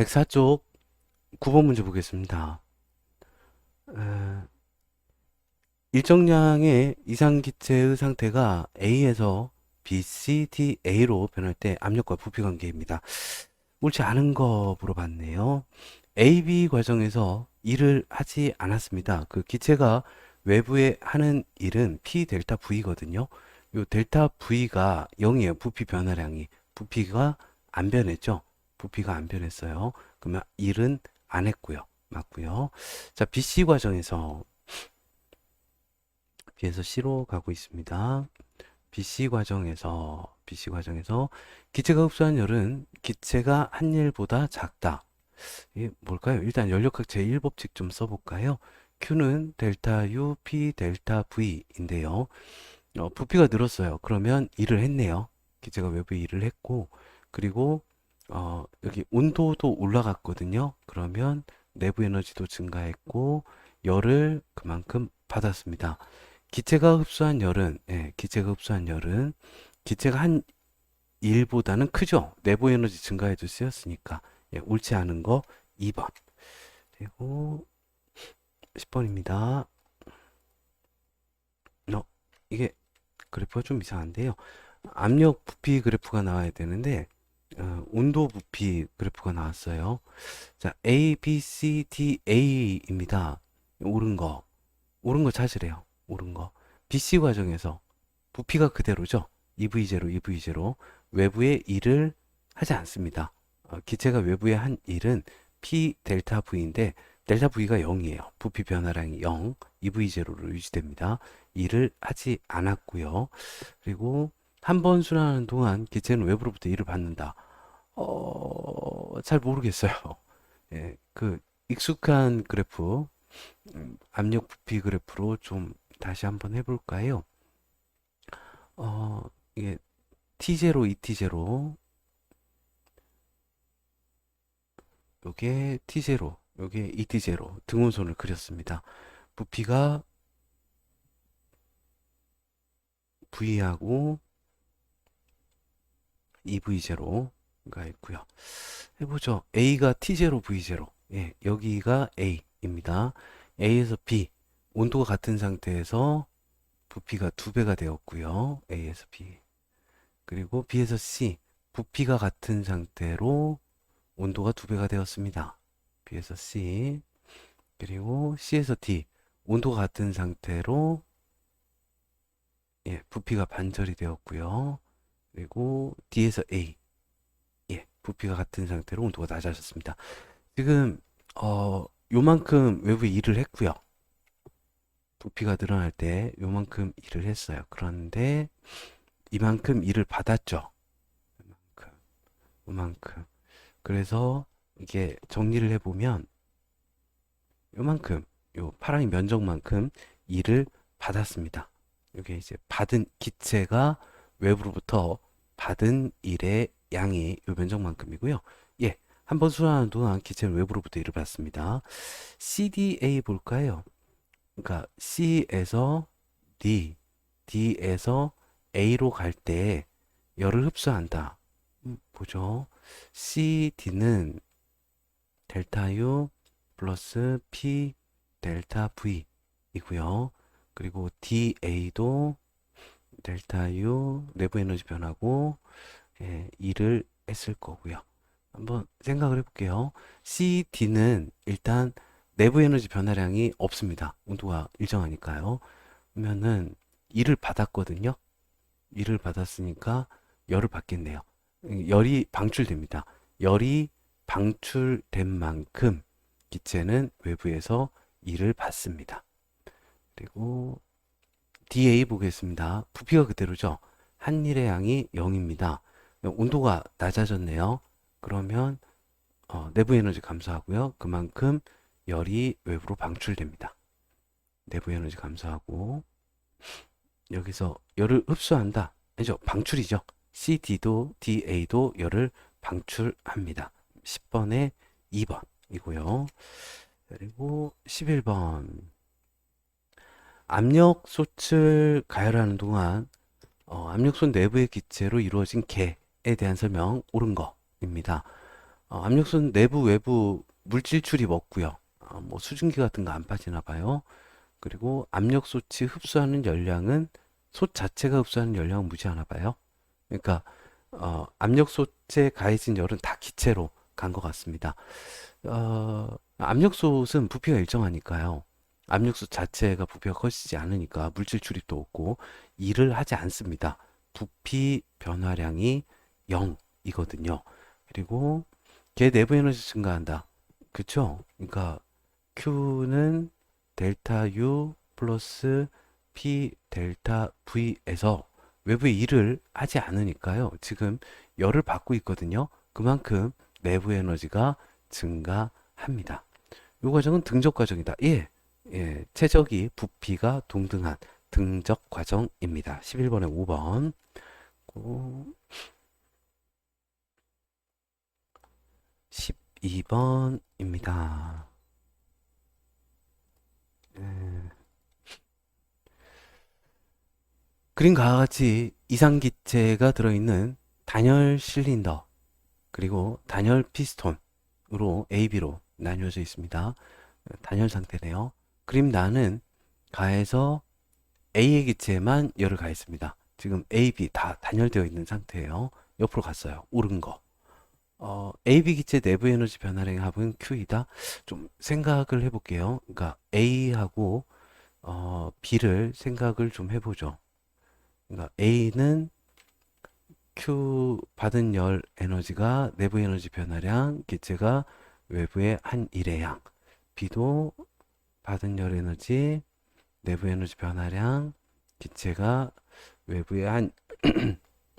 104쪽 9번 문제 보겠습니다. 에, 일정량의 이상기체의 상태가 A에서 B, C, D, A로 변할 때 압력과 부피 관계입니다. 옳지 않은 거 물어봤네요. A, B 과정에서 일을 하지 않았습니다. 그 기체가 외부에 하는 일은 P 델타 V거든요. 요 델타 V가 0이에요. 부피 변화량이. 부피가 안 변했죠. 부피가 안 변했어요. 그러면 일은 안 했고요. 맞고요. 자, BC 과정에서 B에서 C로 가고 있습니다. BC 과정에서 기체가 흡수한 열은 기체가 한 일보다 작다. 이게 뭘까요? 일단 연력학 제1법칙 좀 써볼까요? Q는 델타 U, P 델타 V인데요. 부피가 늘었어요. 그러면 일을 했네요. 기체가 외부에 일을 했고, 그리고 여기 온도도 올라갔거든요. 그러면 내부 에너지도 증가했고, 열을 그만큼 받았습니다. 기체가 흡수한 열은 기체가 한 일보다는 크죠. 내부 에너지 증가에도 쓰였으니까. 예, 옳지 않은 거 2번. 그리고 10번입니다. 이게 그래프가 좀 이상한데요. 압력 부피 그래프가 나와야 되는데 온도 부피 그래프가 나왔어요. 자, A, B, C, D, A입니다. 옳은 거 찾으래요. 옳은 거. BC 과정에서 부피가 그대로죠. EV0, EV0. 외부의 일을 하지 않습니다. 기체가 외부에 한 일은 P 델타 V인데 델타 V가 0이에요. 부피 변화량이 0, EV0로 유지됩니다. 일을 하지 않았고요. 그리고 한 번 순환하는 동안 기체는 외부로부터 일을 받는다. 잘 모르겠어요. 예, 그 익숙한 그래프, 압력 부피 그래프로 좀 다시 한번 해볼까요? 이게 T0, ET0, 요게 T0, 요게 ET0 등온선을 그렸습니다. 부피가 V하고 EV0가 있고요. 해보죠. A가 T0, V0. 예, 여기가 A입니다. A에서 B, 온도가 같은 상태에서 부피가 2배가 되었고요. A에서 B. 그리고 B에서 C, 부피가 같은 상태로 온도가 2배가 되었습니다. B에서 C. 그리고 C에서 D, 온도가 같은 상태로 예, 부피가 반절이 되었고요. 그리고 D에서 A, 예, 부피가 같은 상태로 온도가 낮아졌습니다. 지금 요만큼 외부에 일을 했고요. 부피가 늘어날 때 요만큼 일을 했어요. 그런데 이만큼 일을 받았죠. 요만큼, 요만큼. 그래서 이게 정리를 해보면 요만큼, 요 파랑이 면적만큼 일을 받았습니다. 이게 이제 받은 기체가 외부로부터 받은 일의 양이 요 면적만큼이고요. 예, 한번 순환하는 동안 기체는 외부로부터 일을 받습니다. CDA 볼까요? 그러니까 C에서 D, D에서 A로 갈 때 열을 흡수한다. 보죠. CD는 델타 U 플러스 P 델타 V 이고요. 그리고 DA도 델타 U 내부 에너지 변하고 예, 일을 했을 거고요. 한번 생각을 해볼게요. CD는 일단 내부 에너지 변화량이 없습니다. 온도가 일정하니까요. 그러면은 일을 받았거든요. 일을 받았으니까 열을 받겠네요. 열이 방출됩니다. 열이 방출된 만큼 기체는 외부에서 일을 받습니다. 그리고 DA 보겠습니다. 부피가 그대로죠. 한 일의 양이 0입니다. 온도가 낮아졌네요. 그러면 내부 에너지 감소하고요. 그만큼 열이 외부로 방출됩니다. 내부 에너지 감소하고 여기서 열을 흡수한다. 아니죠. 방출이죠. CD도 DA도 열을 방출합니다. 10번에 2번이고요. 그리고 11번. 압력솥을 가열하는 동안 압력솥 내부의 기체로 이루어진 개에 대한 설명 옳은 거입니다. 압력솥은 내부, 외부 물질 출입 없고요. 뭐 수증기 같은 거 안 빠지나 봐요. 그리고 압력솥이 흡수하는 열량은 솥 자체가 흡수하는 열량은 무지하나 봐요. 그러니까 압력솥에 가해진 열은 다 기체로 간 것 같습니다. 압력솥은 부피가 일정하니까요. 압력솥 자체가 부피가 커지지 않으니까 물질 출입도 없고 일을 하지 않습니다. 부피 변화량이 0이거든요. 그리고 걔 내부 에너지 증가한다. 그쵸? 그러니까 Q는 델타 U 플러스 P 델타 V에서 외부의 일을 하지 않으니까요. 지금 열을 받고 있거든요. 그만큼 내부 에너지가 증가합니다. 이 과정은 등적 과정이다. 예, 예, 최적이 부피가 동등한 등적 과정입니다. 11번에 5번. 12번입니다. 그림과 같이 이상기체가 들어있는 단열 실린더 그리고 단열 피스톤으로 A, B로 나뉘어져 있습니다. 단열 상태네요. 그림 나는 가에서 A의 기체에만 열을 가했습니다. 지금 A, B 다 단열되어 있는 상태예요. 옆으로 갔어요. 오른 거. A, B 기체 내부 에너지 변화량의 합은 Q이다. 좀 생각을 해볼게요. 그러니까 A하고 B를 생각을 좀 해보죠. 그러니까 A는 Q 받은 열 에너지가 내부 에너지 변화량, 기체가 외부의 한 일의 양. B도 받은 열 에너지, 내부 에너지 변화량, 기체가 외부의 한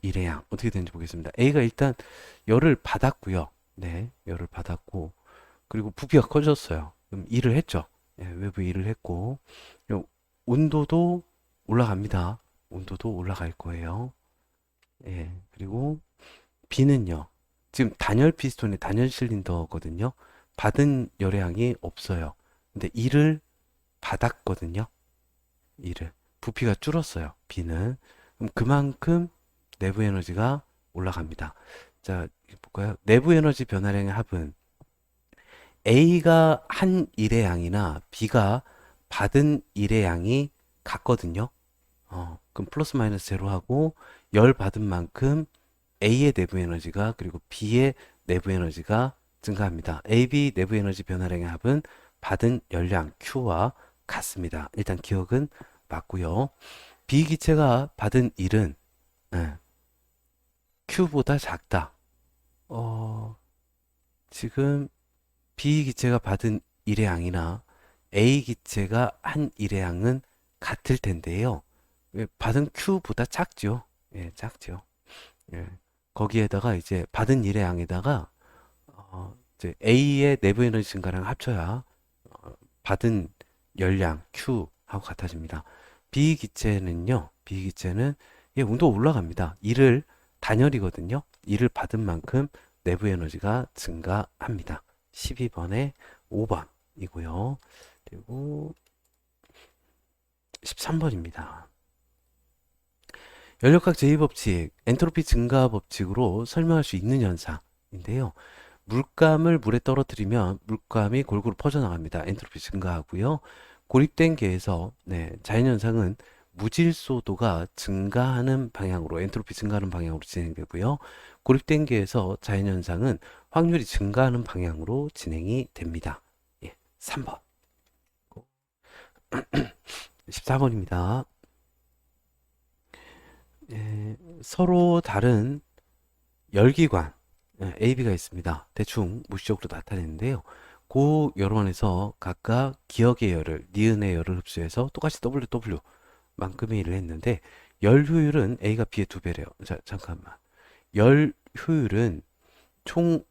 일의 양. 어떻게 되는지 보겠습니다. A가 일단 열을 받았고요. 네, 열을 받았고, 그리고 부피가 커졌어요. 그럼 일을 했죠. 예, 외부 일을 했고, 온도도 올라갑니다. 온도도 올라갈 거예요. 예, 그리고 B는요. 지금 단열 피스톤의 단열 실린더거든요. 받은 열량이 없어요. 근데 일을 받았거든요. 일을. 부피가 줄었어요. B는. 그럼 그만큼 내부 에너지가 올라갑니다. 자, 볼까요? 내부 에너지 변화량의 합은 A가 한 일의 양이나 B가 받은 일의 양이 같거든요. 그럼 플러스 마이너스 제로하고 열 받은 만큼 A의 내부 에너지가 그리고 B의 내부 에너지가 증가합니다. AB 내부 에너지 변화량의 합은 받은 열량 Q와 같습니다. 일단 기억은 맞고요. B 기체가 받은 일은 Q보다 작다. 지금 B 기체가 받은 일의 양이나 A 기체가 한 일의 양은 같을 텐데요. 받은 Q보다 작죠. 예, 작죠. 예. 거기에다가 이제 받은 일의 양에다가 이제 A의 내부 에너지 증가량 합쳐야 받은 열량 Q하고 같아집니다. B 기체는요. B 기체는 온도 올라갑니다. 일을 단열이거든요. 일을 받은 만큼 내부 에너지가 증가합니다. 12번에 5번이고요. 그리고 13번입니다. 연력학 제2법칙, 엔트로피 증가 법칙으로 설명할 수 있는 현상인데요. 물감을 물에 떨어뜨리면 물감이 골고루 퍼져나갑니다. 엔트로피 증가하고요. 고립된 계에서 자연현상은 무질소도가 증가하는 방향으로 엔트로피 증가하는 방향으로 진행되고요. 고립된 계에서 자연현상은 확률이 증가하는 방향으로 진행이 됩니다. 예, 3번. 14번입니다. 서로 다른 열기관 A, B가 있습니다. 대충 무시적으로 나타내는데요. 그 여론에서 각각 기역의 열을, 니은의 열을 흡수해서 똑같이 W, 만큼의 일을 했는데 열 효율은 A가 B의 2배래요. 자, 잠깐만. 열 효율은 총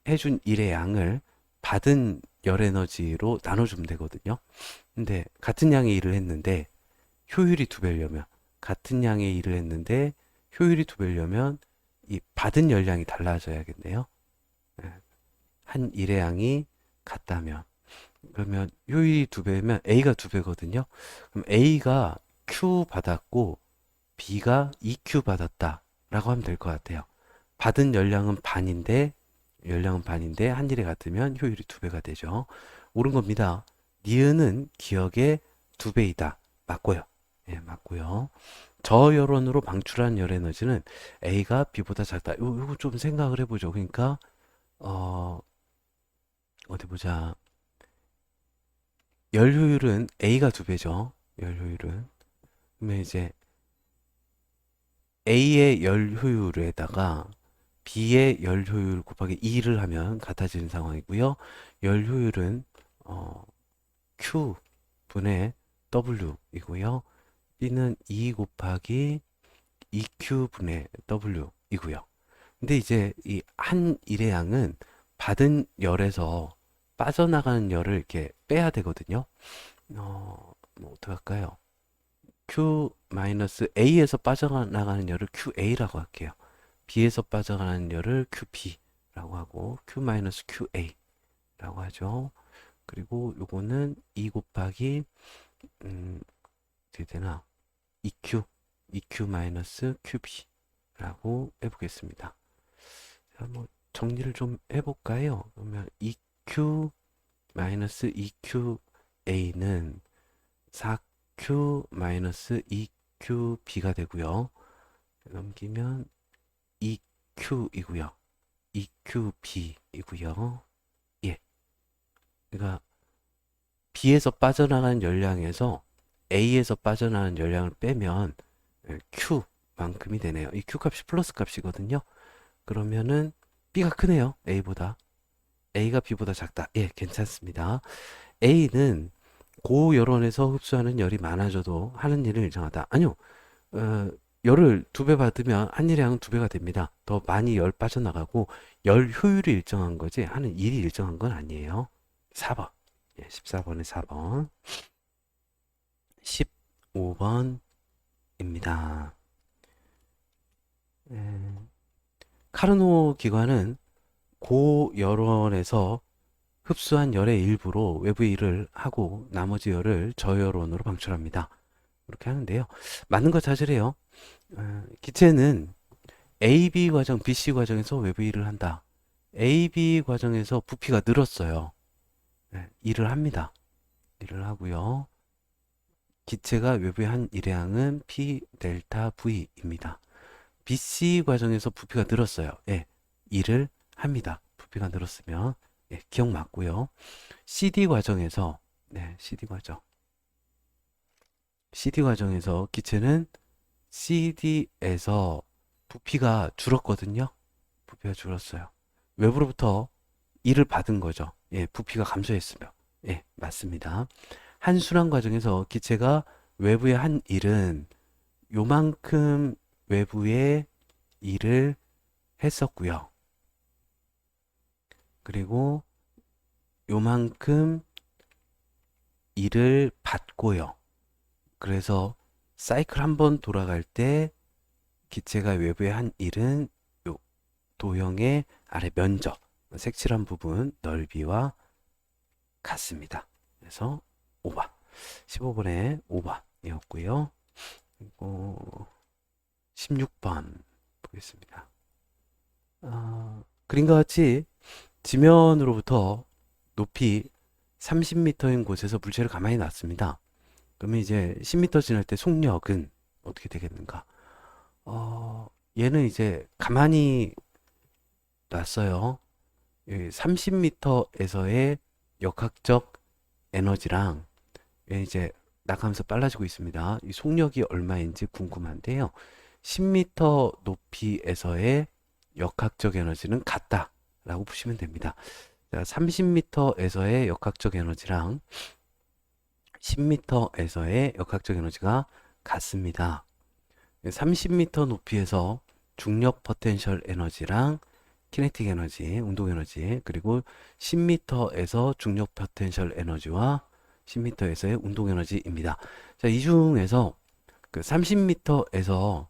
해준 일의 양을 받은 열 에너지로 나눠주면 되거든요. 근데 같은 양의 일을 했는데 효율이 2배려면 같은 양의 일을 했는데 효율이 2배려면 이 받은 열량이 달라져야겠네요. 예. 한 일의 양이 같다면 그러면 효율이 2배면 A가 2배거든요. 그럼 A가 Q 받았고 B가 EQ 받았다 라고 하면 될 것 같아요. 받은 열량은 반인데 열량은 반인데 한 일에 같으면 효율이 2배가 되죠. 옳은 겁니다. 니은은 기억의 2배이다. 맞고요. 예, 맞고요. 저열원으로 방출한 열 에너지는 A가 B보다 작다. 요거 좀 생각을 해보죠. 그러니까 어, 어디 보자. 열 효율은 A가 2배죠. 열 효율은. 그러면 이제 A의 열 효율에다가 B의 열 효율 곱하기 2를 하면 같아지는 상황이고요. 열 효율은 Q 분의 W이고요. B는 2 곱하기 2Q 분의 W이고요. 근데 이제 이 한 일의 양은 받은 열에서 빠져나가는 열을 이렇게 빼야 되거든요. 뭐 어떡할까요? Q-A에서 빠져나가는 열을 QA라고 할게요. B에서 빠져나가는 열을 QB라고 하고 Q-QA라고 하죠. 그리고 요거는 2 곱하기 어떻게 되나? EQ-QB라고 해보겠습니다. 자, 뭐 정리를 좀 해볼까요? 그러면 EQ-EQA는 4Q-2QB가 되고요. 넘기면 EQ이고요. EQB이고요. 예. 그러니까 B에서 빠져나가는 열량에서 A에서 빠져나가는 열량을 빼면 Q만큼이 되네요. 이 Q 값이 플러스 값이거든요. 그러면은 B가 크네요. A보다. A가 B보다 작다. 예, 괜찮습니다. A는 고열원에서 흡수하는 열이 많아져도 하는 일은 일정하다. 아니요. 열을 2배 받으면 한 일의 양은 2배가 됩니다. 더 많이 열 빠져나가고 열 효율이 일정한 거지 하는 일이 일정한 건 아니에요. 4번. 예, 14번에 4번. 15번입니다. 카르노 기관은 고열원에서 흡수한 열의 일부로 외부의 일을 하고 나머지 열을 저열원으로 방출합니다. 그렇게 하는데요. 맞는 거 찾으래요. 기체는 AB 과정, BC 과정에서 외부 일을 한다. AB 과정에서 부피가 늘었어요. 네, 일을 합니다. 일을 하고요. 기체가 외부에 한 일의 양은 P 델타 V입니다. BC 과정에서 부피가 늘었어요. 예, 일을 합니다. 부피가 늘었으면 예, 기억 맞고요. CD 과정에서 네, CD 과정에서 기체는 CD에서 부피가 줄었거든요. 부피가 줄었어요. 외부로부터 일을 받은 거죠. 예, 부피가 감소했으며. 예, 맞습니다. 한 순환 과정에서 기체가 외부에 한 일은 요만큼 외부에 일을 했었고요. 그리고 요만큼 일을 받고요. 그래서 사이클 한 번 돌아갈 때 기체가 외부에 한 일은 요 도형의 아래 면적, 색칠한 부분 넓이와 같습니다. 그래서 5번. 15번에 5번이었고요. 그리고 16번 보겠습니다. 그림과 같이 지면으로부터 높이 30m인 곳에서 물체를 가만히 놨습니다. 그러면 이제 10m 지날 때 속력은 어떻게 되겠는가? 얘는 이제 가만히 놨어요. 30m에서의 역학적 에너지랑 얘 이제 나가면서 빨라지고 있습니다. 이 속력이 얼마인지 궁금한데요. 10m 높이에서의 역학적 에너지는 같다라고 보시면 됩니다. 자, 30m에서의 역학적 에너지랑 10m에서의 역학적 에너지가 같습니다. 30m 높이에서 중력 포텐셜 에너지랑 키네틱 에너지, 운동 에너지, 그리고 10m에서 중력 포텐셜 에너지와 10m에서의 운동 에너지입니다. 자, 이 중에서 그 30m에서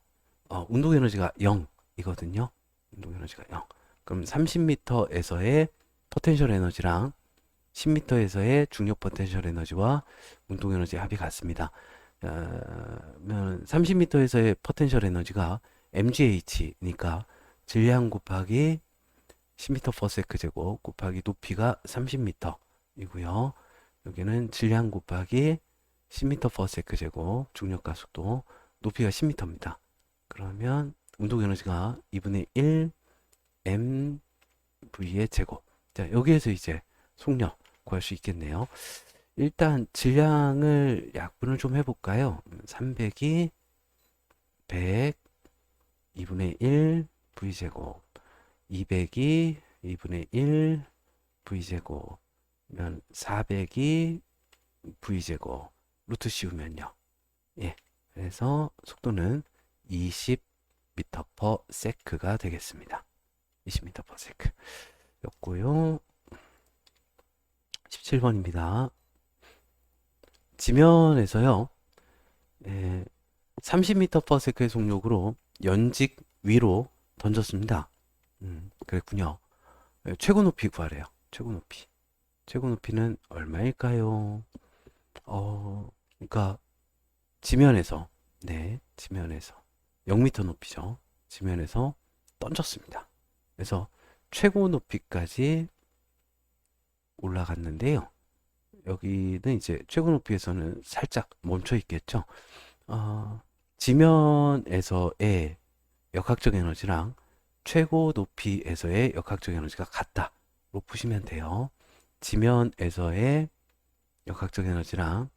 운동 에너지가 0이거든요. 운동 에너지가 0. 그럼 30m에서의 포텐셜 에너지랑 10m에서의 중력 포텐셜 에너지와 운동 에너지 합이 같습니다. 30m에서의 포텐셜 에너지가 mgh니까 질량 곱하기 10m/s 제곱 곱하기 높이가 30m 이고요. 여기는 질량 곱하기 10m/s 제곱 중력과 속도 높이가 10m입니다. 그러면 운동 에너지가 2분의 1 mv의 제곱. 자, 여기에서 이제 속력 구할 수 있겠네요. 일단 질량을 약분을 좀 해볼까요? 300이 100 2분의 1 v제곱, 200이 2분의 1 v제곱, 면 400이 v제곱, 루트 씌우면요. 예, 그래서 속도는 20m/s가 되겠습니다. 20m/s 였고요. 17번입니다. 지면에서요, 30m/s의 속력으로 연직 위로 던졌습니다. 그랬군요. 최고 높이 구하래요. 최고 높이. 최고 높이는 얼마일까요? 그러니까 지면에서, 지면에서 0m 높이죠. 지면에서 던졌습니다. 그래서 최고 높이까지 올라갔는데요. 여기는 이제 최고 높이에서는 살짝 멈춰 있겠죠. 지면에서의 역학적 에너지랑 최고 높이에서의 역학적 에너지가 같다로 푸시면 돼요. 지면에서의 역학적 에너지랑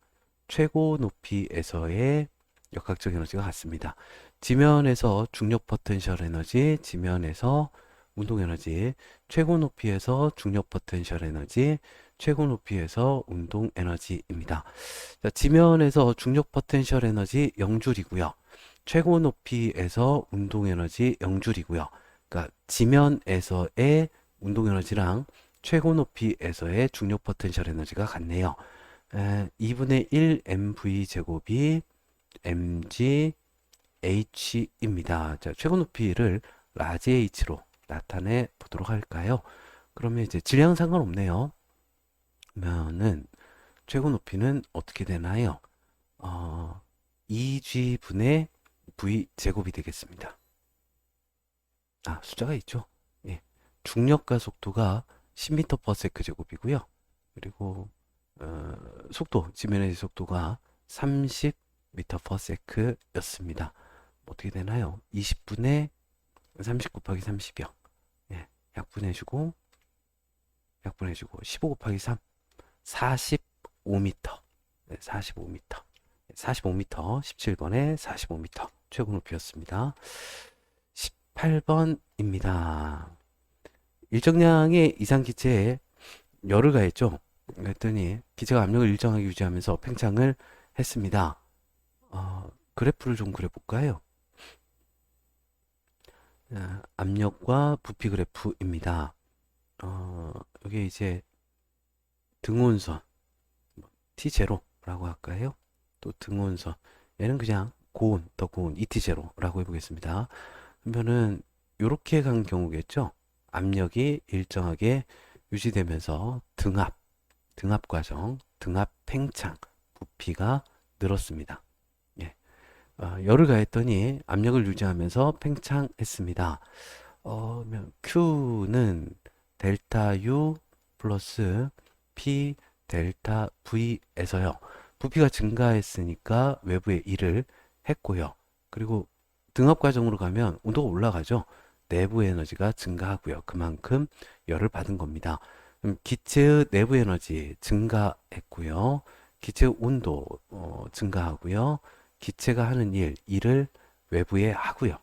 최고 높이에서의 역학적 에너지가 같습니다. 지면에서 중력 포텐셜 에너지, 지면에서 운동 에너지, 최고 높이에서 중력 포텐셜 에너지, 최고 높이에서 운동 에너지입니다. 자, 지면에서 중력 포텐셜 에너지 0줄이고요. 최고 높이에서 운동 에너지 0줄이고요. 그러니까 지면에서의 운동 에너지랑 최고 높이에서의 중력 포텐셜 에너지가 같네요. 2분의 1 mv 제곱이 mg h입니다. 자, 최고 높이를 라지 h로 나타내 보도록 할까요? 그러면 이제 질량은 상관없네요. 그러면은 최고 높이는 어떻게 되나요? 2g분의 v 제곱이 되겠습니다. 숫자가 있죠. 예. 중력과 속도가 10m/s 제곱이고요. 그리고 속도, 지면의 속도가 30m/s 였습니다. 어떻게 되나요? 20분의 30 곱하기 30이요. 예. 약분해주고 15 곱하기 3 45m. 네, 45m. 45m. 17번에 45m. 최고 높이였습니다. 18번입니다. 일정량의 이상 기체에 열을 가했죠. 그랬더니 기체가 압력을 일정하게 유지하면서 팽창을 했습니다. 그래프를 좀 그려볼까요? 압력과 부피 그래프입니다. 여기 이제 등온선 T0라고 할까요? 또 등온선 얘는 그냥 고온, 더 고온 ET0라고 해보겠습니다. 그러면은 이렇게 간 경우겠죠. 압력이 일정하게 유지되면서 등압 과정, 등압 팽창, 부피가 늘었습니다. 예. 열을 가했더니 압력을 유지하면서 팽창했습니다. Q는 델타 U 플러스 P 델타 V에서요. 부피가 증가했으니까 외부에 일을 했고요. 그리고 등압 과정으로 가면 온도가 올라가죠. 내부 에너지가 증가하고요. 그만큼 열을 받은 겁니다. 그럼 기체의 내부 에너지 증가했고요. 기체의 온도 증가하고요. 기체가 하는 일을 외부에 하고요.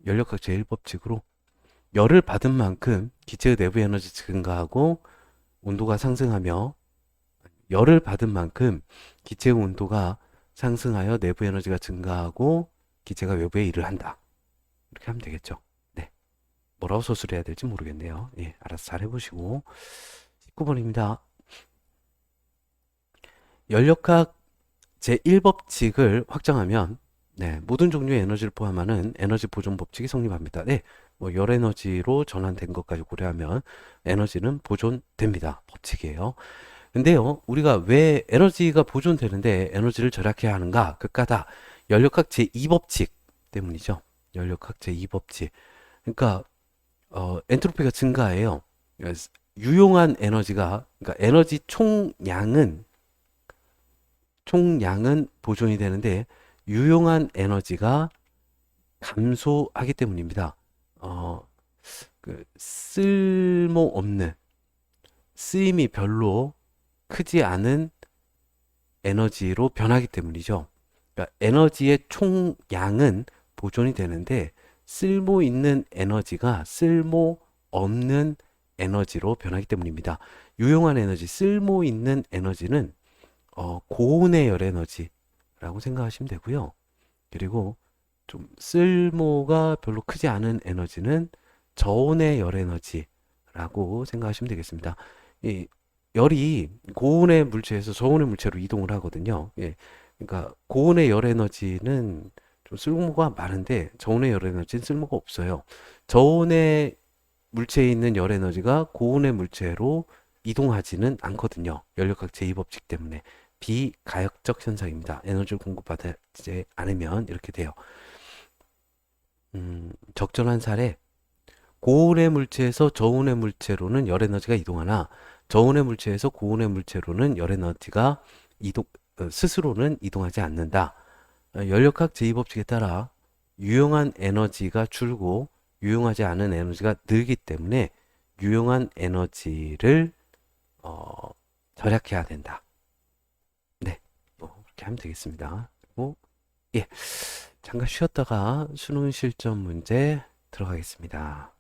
연력학 제1법칙으로 열을 받은 만큼 기체의 내부 에너지 증가하고 온도가 상승하며 열을 받은 만큼 기체의 온도가 상승하여 내부 에너지가 증가하고 기체가 외부에 일을 한다. 이렇게 하면 되겠죠. 네. 뭐라고 서술해야 해야 될지 모르겠네요. 예, 알아서 잘 해보시고. 19번입니다. 연력학 제1법칙을 확정하면 모든 종류의 에너지를 포함하는 에너지 보존 법칙이 성립합니다. 뭐 열에너지로 전환된 것까지 고려하면 에너지는 보존됩니다. 법칙이에요. 근데요, 우리가 왜 에너지가 보존되는데 에너지를 절약해야 하는가? 그까다 연력학 제2법칙 때문이죠. 연력학 제2법칙. 그러니까 엔트로피가 증가해요. 유용한 에너지가, 그러니까 에너지 총량은 보존이 되는데 유용한 에너지가 감소하기 때문입니다. 쓸모없는, 쓰임이 별로 크지 않은 에너지로 변하기 때문이죠. 그러니까 에너지의 총량은 보존이 되는데 쓸모 있는 에너지가 쓸모 없는 에너지로 변하기 때문입니다. 유용한 에너지, 쓸모 있는 에너지는 고온의 열 에너지라고 생각하시면 되고요. 그리고 좀 쓸모가 별로 크지 않은 에너지는 저온의 열 에너지라고 생각하시면 되겠습니다. 이 열이 고온의 물체에서 저온의 물체로 이동을 하거든요. 예. 그러니까 고온의 열 에너지는 좀 쓸모가 많은데 저온의 열 에너지는 쓸모가 없어요. 저온의 물체에 있는 열 에너지가 고온의 물체로 이동하지는 않거든요. 연력학 제2법칙 때문에 비가역적 현상입니다. 에너지를 공급받지 않으면 이렇게 돼요. 적절한 사례. 고온의 물체에서 저온의 물체로는 열 에너지가 이동하나 저온의 물체에서 고온의 물체로는 열 에너지가 스스로는 이동하지 않는다. 연력학 제2법칙에 따라 유용한 에너지가 줄고 유용하지 않은 에너지가 늘기 때문에 유용한 에너지를 절약해야 된다. 네, 그렇게 하면 되겠습니다. 그리고 예, 잠깐 쉬었다가 수능 실전 문제 들어가겠습니다.